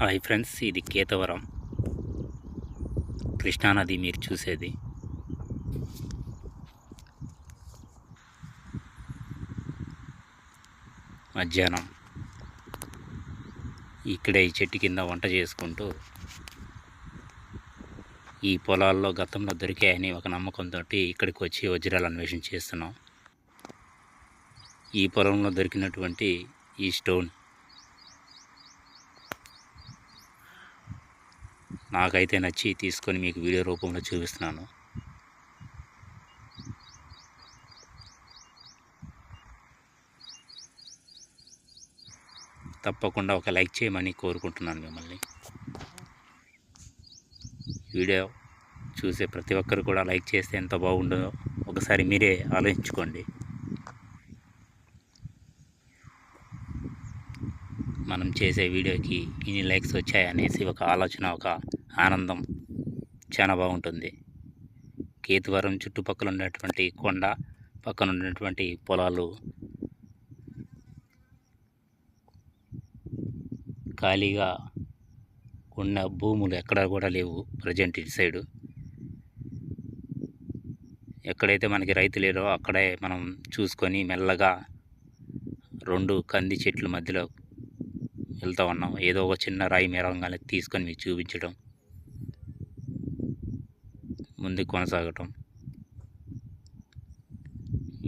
Hi friends, ఇది కేతవరం కృష్ణానది మీరు చూసేది. మధ్యాహ్నం ఇక్కడే ఈ చెట్టు కింద వంట చేసుకుంటూ ఈ పొలాల్లో గతంలో దొరికాయని ఒక నమ్మకంతో ఇక్కడికి వచ్చి వజ్రాలు అన్వేషణ చేస్తున్నాం. ఈ పొలంలో దొరికినటువంటి ఈ స్టోన్ నాకైతే నచ్చి తీసుకొని మీకు వీడియో రూపంలో చూపిస్తున్నాను. తప్పకుండా ఒక లైక్ చేయమని కోరుకుంటున్నాను మిమ్మల్ని. వీడియో చూసే ప్రతి ఒక్కరు కూడా లైక్ చేస్తే ఎంత బాగుండదో ఒకసారి మీరే ఆలోచించుకోండి. మనం చేసే వీడియోకి ఇన్ని లైక్స్ వచ్చాయనేసి ఒక ఆలోచన, ఒక ఆనందం చాలా బాగుంటుంది. కేతువరం చుట్టుపక్కల ఉన్నటువంటి కొండ పక్కన ఉన్నటువంటి పొలాలు ఖాళీగా ఉన్న భూములు ఎక్కడా కూడా లేవు ప్రజెంట్ ఇటు సైడు. ఎక్కడైతే మనకి రైతు లేరో అక్కడే మనం చూసుకొని మెల్లగా రెండు కంది చెట్ల మధ్యలో వెళ్తూ ఉన్నాం. ఏదో ఒక చిన్న రాయి మెరవంగానే తీసుకొని మీకు చూపించడం, ముందుకు కొనసాగటం,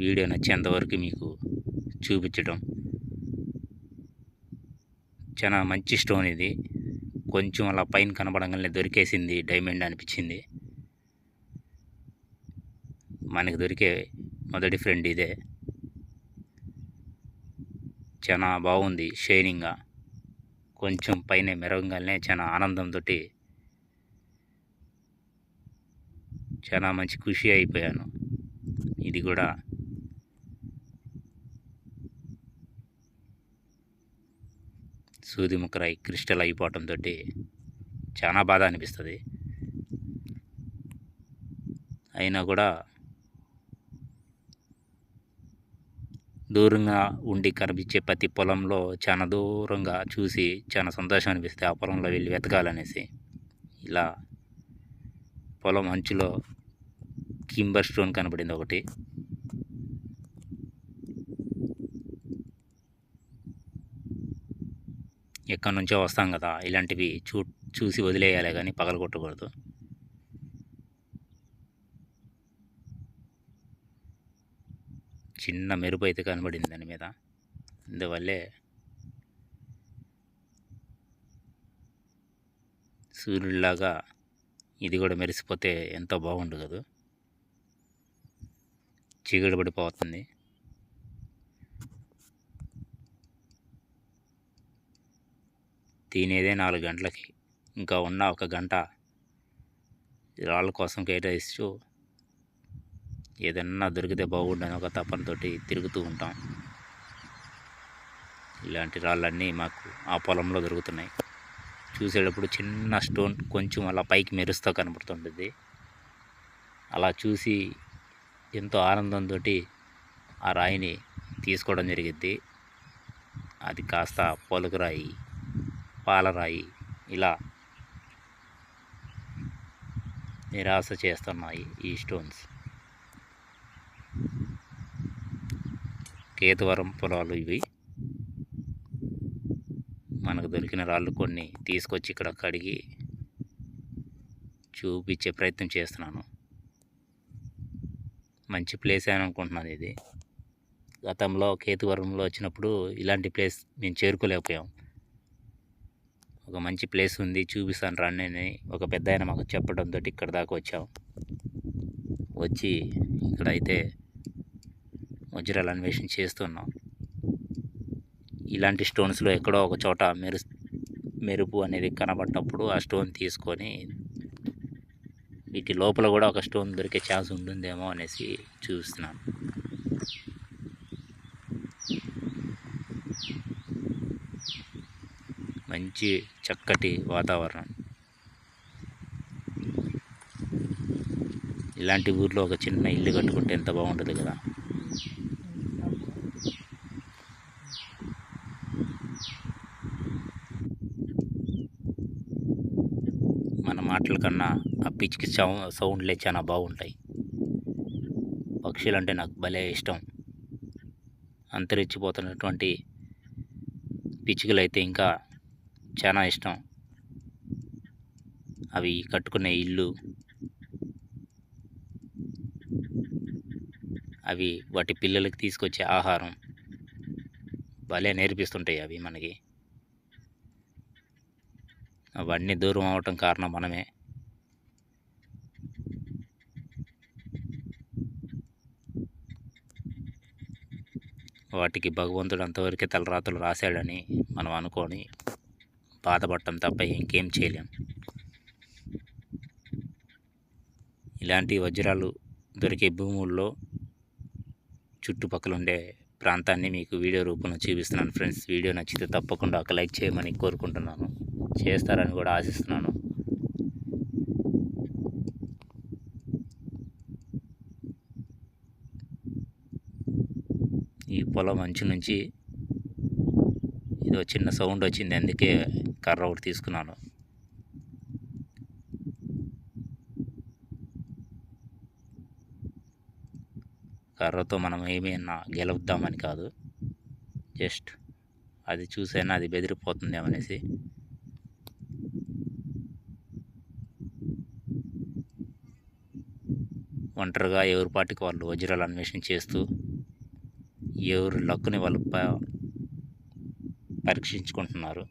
వీడియో నచ్చేంతవరకు మీకు చూపించడం. చాలా మంచి స్టోన్ ఇది. కొంచెం అలా పైన కనపడంగానే దొరికేసింది డైమండ్ అనిపించింది. మనకి దొరికే మొదటి ఫ్రెండ్ ఇదే. చాలా బాగుంది షైనింగ్గా. కొంచెం పైన మెరవంగానే చాలా ఆనందంతో చాలా మంచి ఖుషి అయిపోయాను. ఇది కూడా సూదిముక్కరాయి క్రిస్టల్ అయిపోవటంతో చాలా బాధ అనిపిస్తుంది. అయినా కూడా దూరంగా ఉండి కనిపించే ప్రతి పొలంలో చాలా దూరంగా చూసి చాలా సంతోషం అనిపిస్తుంది. ఆ పొలంలో వెళ్ళి వెతకాలనేసి ఇలా పొలం అంచులో కింబర్ స్టోన్ కనపడింది ఒకటి. ఎక్కడి నుంచో వస్తాం కదా, ఇలాంటివి చూసి వదిలేయాలి కానీ పగలగొట్టకూడదు. చిన్న మెరుపు అయితే కనబడింది దాని మీద. అందువల్లే సూర్యుడిలాగా ఇది కూడా మెరిసిపోతే ఎంతో బాగుండు కదా. చీకటి పడిపోతుంది. తినేదే 4 గంటలకి. ఇంకా ఉన్న 1 గంట రాళ్ళ కోసం కేటాయిస్తూ ఏదన్నా దొరికితే బాగుండని ఒక తపనతోటి తిరుగుతూ ఉంటాం. ఇలాంటి రాళ్ళన్నీ మాకు ఆ పొలంలో దొరుకుతున్నాయి. చూసేటప్పుడు చిన్న స్టోన్ కొంచెం అలా పైకి మెరుస్తూ కనబడుతుంటుంది. అలా చూసి ఎంతో ఆనందంతో ఆ రాయిని తీసుకోవడం జరిగింది. అది కాస్త పొలకరాయి, పాలరాయి ఇలా నిరాశ చేస్తున్నాయి ఈ స్టోన్స్. కేతువరం పొలాలు ఇవి. మనకు దొరికిన రాళ్ళు కొన్ని తీసుకొచ్చి ఇక్కడ కడిగి చూపించే ప్రయత్నం చేస్తున్నాను. మంచి ప్లేస్ అని అనుకుంటున్నాను ఇది. గతంలో కేతువరంలో వచ్చినప్పుడు ఇలాంటి ప్లేస్ మేము చేరుకోలేకపోయాం. ఒక మంచి ప్లేస్ ఉంది చూపిస్తాను రండి అని ఒక పెద్ద ఆయన మాకు చెప్పడంతో ఇక్కడ దాకా వచ్చాం. వచ్చి ఇక్కడైతే వజ్రాలు అన్వేషణ చేస్తున్నాం. ఇలాంటి స్టోన్స్లో ఎక్కడో ఒక చోట మెరుపు అనేది కనబడినప్పుడు ఆ స్టోన్ తీసుకొని వీటి లోపల కూడా ఒక స్టోన్ దొరికే ఛాన్స్ ఉంటుందేమో అనేసి చూస్తున్నాను. మంచి చక్కటి వాతావరణం. ఇలాంటి ఊర్లో ఒక చిన్న ఇల్లు కట్టుకుంటే ఎంత బాగుంటుంది కదా. మాటల కన్నా ఆ పిచ్కి సౌండ్లే చాలా బాగుంటాయి. పక్షులంటే నాకు భలే ఇష్టం. అంతరించిపోతున్నటువంటి పిచ్చుకలైతే ఇంకా చాలా ఇష్టం. అవి కట్టుకునే ఇల్లు, అవి వాటి పిల్లలకి తీసుకొచ్చే ఆహారం భలే నేర్పిస్తుంటాయి అవి మనకి. అవన్నీ దూరం అవటం కారణం మనమే. వాటికి భగవంతుడు అంతవరకే తలరాతలు రాశాడని మనం అనుకొని బాధపడటం తప్ప ఇంకేం చేయలేం. ఇలాంటి వజ్రాలు దొరికే భూముల్లో చుట్టుపక్కల ఉండే ప్రాంతాన్ని మీకు వీడియో రూపంలో చూపిస్తున్నాను ఫ్రెండ్స్. వీడియో నచ్చితే తప్పకుండా ఒక లైక్ చేయమని కోరుకుంటున్నాను. చేస్తారని కూడా ఆశిస్తున్నాను. ఈ పొలం అంచు నుంచి ఏదో చిన్న సౌండ్ వచ్చింది, అందుకే కర్ర ఒకటి తీసుకున్నాను. కర్రతో మనం ఏమైనా గెలుద్దామని కాదు, జస్ట్ అది చూసైనా అది బెదిరిపోతుందేమనేసి. ఒంటరిగా ఎవరి పాటికి వాళ్ళు వజ్రాలు అన్వేషణ చేస్తూ ఎవరు లక్కుని వాళ్ళు పరీక్షించుకుంటున్నారు.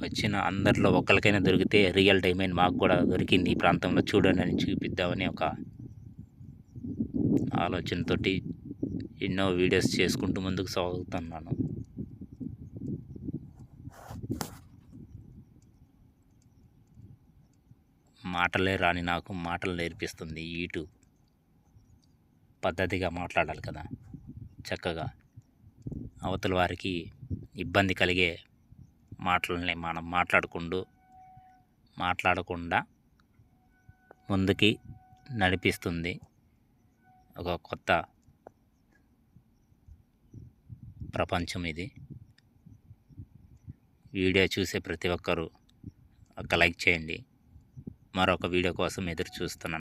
వచ్చిన అందరిలో ఒక్కరికైనా దొరికితే రియల్ టైం అయిన మాకు కూడా దొరికింది ఈ ప్రాంతంలో చూడండి అని చూపిద్దామని ఒక ఆలోచనతోటి ఎన్నో వీడియోస్ చేసుకుంటూ ముందుకు సాగుతున్నాను. మాటలే రాని నాకు మాటలు నేర్పిస్తుంది యూట్యూబ్. పద్ధతిగా మాట్లాడాలి కదా, చక్కగా అవతల వారికి ఇబ్బంది కలిగే మాటలని మనం మాట్లాడకుండా ముందుకి నడిపిస్తుంది. ఒక కొత్త ప్రపంచం ఇది. వీడియో చూసే ప్రతి ఒక్కరూ ఒక లైక్ చేయండి. మరొక వీడియో కోసం ఎదురు చూస్తున్నాను.